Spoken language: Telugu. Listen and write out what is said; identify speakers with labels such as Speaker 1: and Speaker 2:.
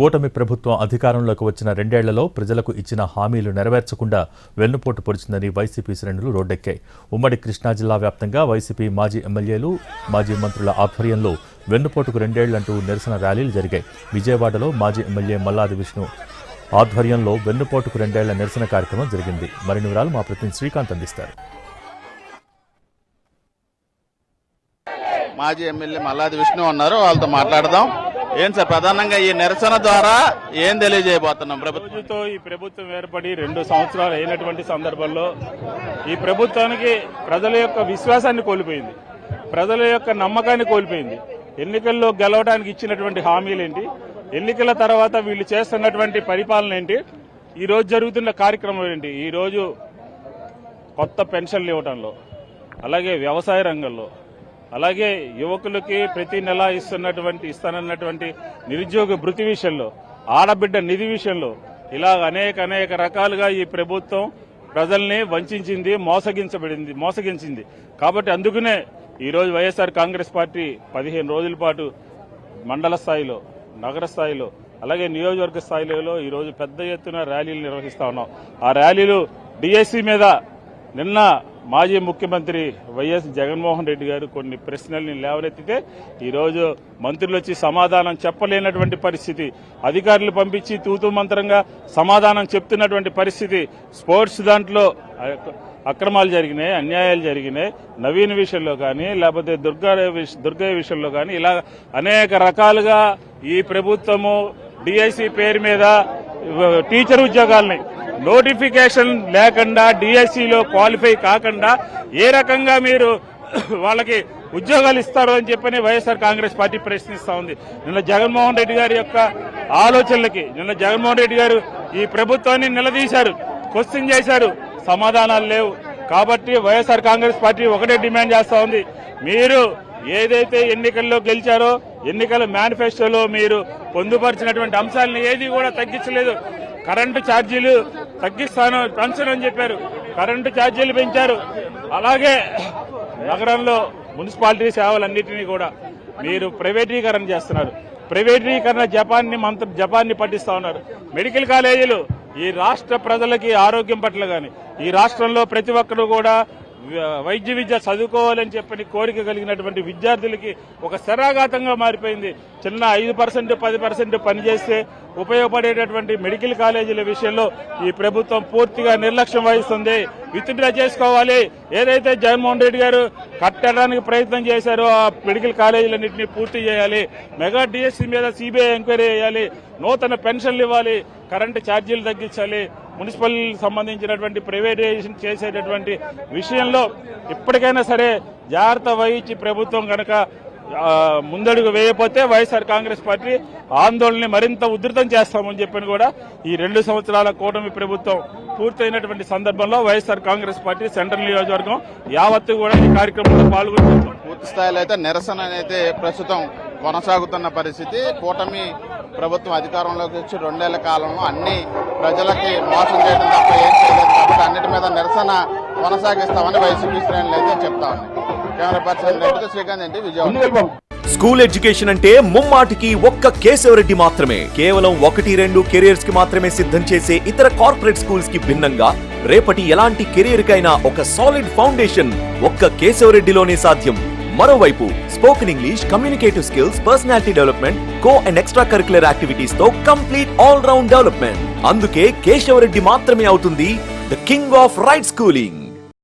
Speaker 1: కూటమి ప్రభుత్వం అధికారంలోకి వచ్చిన రెండేళ్లలో ప్రజలకు ఇచ్చిన హామీలు నెరవేర్చకుండా వెన్నుపోటు పొడిచిందని వైసీపీ శ్రేణులు రోడ్డెక్కాయి. ఉమ్మడి కృష్ణా జిల్లా వ్యాప్తంగా వైసీపీ మాజీ ఎమ్మెల్యేలు, మాజీ మంత్రుల ఆధ్వర్యంలో వెన్నుపోటుకు రెండేళ్లంటూ నిరసన ర్యాలీలు జరిగాయి. విజయవాడలో మాజీ ఎమ్మెల్యే మల్లాది విష్ణు ఆధ్వర్యంలో వెన్నుపోటుకు రెండేళ్ల నిరసన కార్యక్రమం జరిగింది. మరిన్ని వివరాలు మా ప్రతినిధి శ్రీకాంత్ అందిస్తారు.
Speaker 2: మాజీ ఎమ్మెల్యే మల్లాది విష్ణు ఉన్నారు, వాళ్ళతో మాట్లాడదాం. ఏం సార్, ప్రధానంగా ఈ నిరసన ద్వారా ఏం తెలియజేయబోతున్నాం?
Speaker 3: ప్రభుత్వంతో ఈ ప్రభుత్వం ఏర్పడి 2 సంవత్సరాలు అయినటువంటి సందర్భంలో ఈ ప్రభుత్వానికి ప్రజల యొక్క విశ్వాసాన్ని కోల్పోయింది, ప్రజల యొక్క నమ్మకాన్ని కోల్పోయింది. ఎన్నికల్లో గెలవడానికి ఇచ్చినటువంటి హామీలేంటి, ఎన్నికల తర్వాత వీళ్ళు చేస్తున్నటువంటి పరిపాలన ఏంటి, ఈ రోజు జరుగుతున్న కార్యక్రమం ఏంటి, ఈ రోజు కొత్త పెన్షన్లు ఇవ్వడంలో, అలాగే వ్యవసాయ రంగంలో, అలాగే యువకులకి ప్రతి నెల ఇస్తానన్నటువంటి నిరుద్యోగ భృతి విషయంలో, ఆడబిడ్డ నిధి విషయంలో, ఇలా అనేక రకాలుగా ఈ ప్రభుత్వం ప్రజల్ని వంచింది, మోసగించింది. కాబట్టి అందుకనే ఈరోజు వైఎస్ఆర్ కాంగ్రెస్ పార్టీ 15 రోజుల పాటు మండల స్థాయిలో, నగర స్థాయిలో, అలాగే నియోజకవర్గ స్థాయిలో ఈరోజు పెద్ద ఎత్తున ర్యాలీలు నిర్వహిస్తా ఉన్నాం. ఆ ర్యాలీలు డిఎస్సీ మీద నిన్న మాజీ ముఖ్యమంత్రి వైఎస్ జగన్మోహన్ రెడ్డి గారు కొన్ని ప్రశ్నల్ని లేవనెత్తితే ఈరోజు మంత్రులు వచ్చి సమాధానం చెప్పలేనటువంటి పరిస్థితి, అధికారులు పంపించి తూతూ మంత్రంగా సమాధానం చెప్తున్నటువంటి పరిస్థితి, స్పోర్ట్స్ దాంట్లో అక్రమాలు జరిగినాయి, అన్యాయాలు జరిగినాయి, నవీన్ విషయంలో కానీ లేకపోతే దుర్గయ్య విషయంలో కానీ ఇలా అనేక రకాలుగా ఈ ప్రభుత్వము డిఐసి పేరు మీద టీచర్ ఉద్యోగాలని నోటిఫికేషన్ లేకుండా డిఎస్సిలో క్వాలిఫై కాకుండా ఏ రకంగా మీరు వాళ్ళకి ఉద్యోగాలు ఇస్తారో అని చెప్పని వైఎస్ఆర్ కాంగ్రెస్ పార్టీ ప్రశ్నిస్తా ఉంది. నిన్న జగన్మోహన్ రెడ్డి గారి యొక్క ఆలోచనలకి జగన్మోహన్ రెడ్డి గారు ఈ ప్రభుత్వాన్ని నిలదీశారు, క్వశ్చన్ చేశారు, సమాధానాలు లేవు. కాబట్టి వైఎస్ఆర్ కాంగ్రెస్ పార్టీ ఒకటే డిమాండ్ చేస్తా ఉంది, మీరు ఏదైతే ఎన్నికల్లో గెలిచారో ఎన్నికల మేనిఫెస్టోలో మీరు పొందుపరిచినటువంటి అంశాలను ఏది కూడా తగ్గించలేదు. కరెంటు ఛార్జీలు పెంచనని చెప్పారు, కరెంటు ఛార్జీలు పెంచారు. అలాగే నగరంలో మున్సిపాలిటీ సేవలన్నింటినీ కూడా మీరు ప్రైవేటీకరణ చేస్తున్నారు. ప్రైవేటీకరణ జపాన్ని పట్టిస్తా ఉన్నారు. మెడికల్ కాలేజీలు ఈ రాష్ట్ర ప్రజలకి ఆరోగ్యం పట్ల గాని, ఈ రాష్ట్రంలో ప్రతి ఒక్కరు కూడా వైద్య విద్య చదువుకోవాలని చెప్పని కోరిక కలిగినటువంటి విద్యార్థులకి ఒక శరాఘాతంగా మారిపోయింది. చిన్న 5% 10% పనిచేస్తే ఉపయోగపడేటటువంటి మెడికల్ కాలేజీల విషయంలో ఈ ప్రభుత్వం పూర్తిగా నిర్లక్ష్యం వహిస్తుంది. విత్డ్రా చేసుకోవాలి. ఏదైతే జగన్మోహన్ రెడ్డి గారు కట్టడానికి ప్రయత్నం చేశారో ఆ మెడికల్ కాలేజీలన్నింటినీ పూర్తి చేయాలి. మెగా డిఎస్సీ మీద సిబిఐ ఎంక్వైరీ చేయాలి. నూతన పెన్షన్లు ఇవ్వాలి. కరెంటు ఛార్జీలు తగ్గించాలి. మున్సిపల్ సంబంధించినటువంటి ప్రైవేటైజేషన్ చేసేటటువంటి విషయంలో ఇప్పటికైనా సరే జాగ్రత్త వహించి ప్రభుత్వం కనుక ముందడుగు వేయకపోతే వైఎస్ఆర్ కాంగ్రెస్ పార్టీ ఆందోళనని మరింత ఉధృతం చేస్తామని చెప్పని కూడా ఈ 2 సంవత్సరాల కూటమి ప్రభుత్వం పూర్తయినటువంటి సందర్భంలో వైఎస్ఆర్ కాంగ్రెస్ పార్టీ సెంట్రల్ నియోజకవర్గం యావత్తు కూడా ఈ కార్యక్రమంలో పాల్గొంటున్నాం.
Speaker 2: పూర్తి స్థాయిలో అయితే నిరసన అయితే ప్రస్తుతం కొనసాగుతున్న పరిస్థితి. కూటమి ప్రభుత్వం అధికారంలోకి వచ్చి 2 ఏళ్ల కాలంలో అన్ని ప్రజలకి మోసం చేయడం తప్ప ఏం చేయలేదు. కాబట్టి అన్నిటి మీద నిరసన కొనసాగిస్తామని వైసీపీ శ్రేణులు అయితే చెప్తా ఉన్నాయి. కెమెరా పర్సన్ రెడ్డితో శ్రీకాంత్ ఏంటి, విజయవాడ.
Speaker 4: స్కూల్ ఎడ్యుకేషన్ అంటే ముమ్మాటికి ఒక్క కేశవరెడ్డి మాత్రమే. కేవలం 1-2 కెరియర్స్ కి మాత్రమే సిద్ధం చేసే ఇతర కార్పొరేట్ స్కూల్స్ కి భిన్నంగా రేపటి ఎలాంటి కెరియర్ కైనా ఒక సాలిడ్ ఫౌండేషన్ ఒక్క కేశవరెడ్డిలోనే సాధ్యం. మరోవైపు spoken English, communicative skills, personality development, co and extra curricular activities తో కంప్లీట్ ఆల్ రౌండ్ డెవలప్మెంట్. అందుకే కేశవరెడ్డి మాత్రమే అవుతుంది the king of right schooling.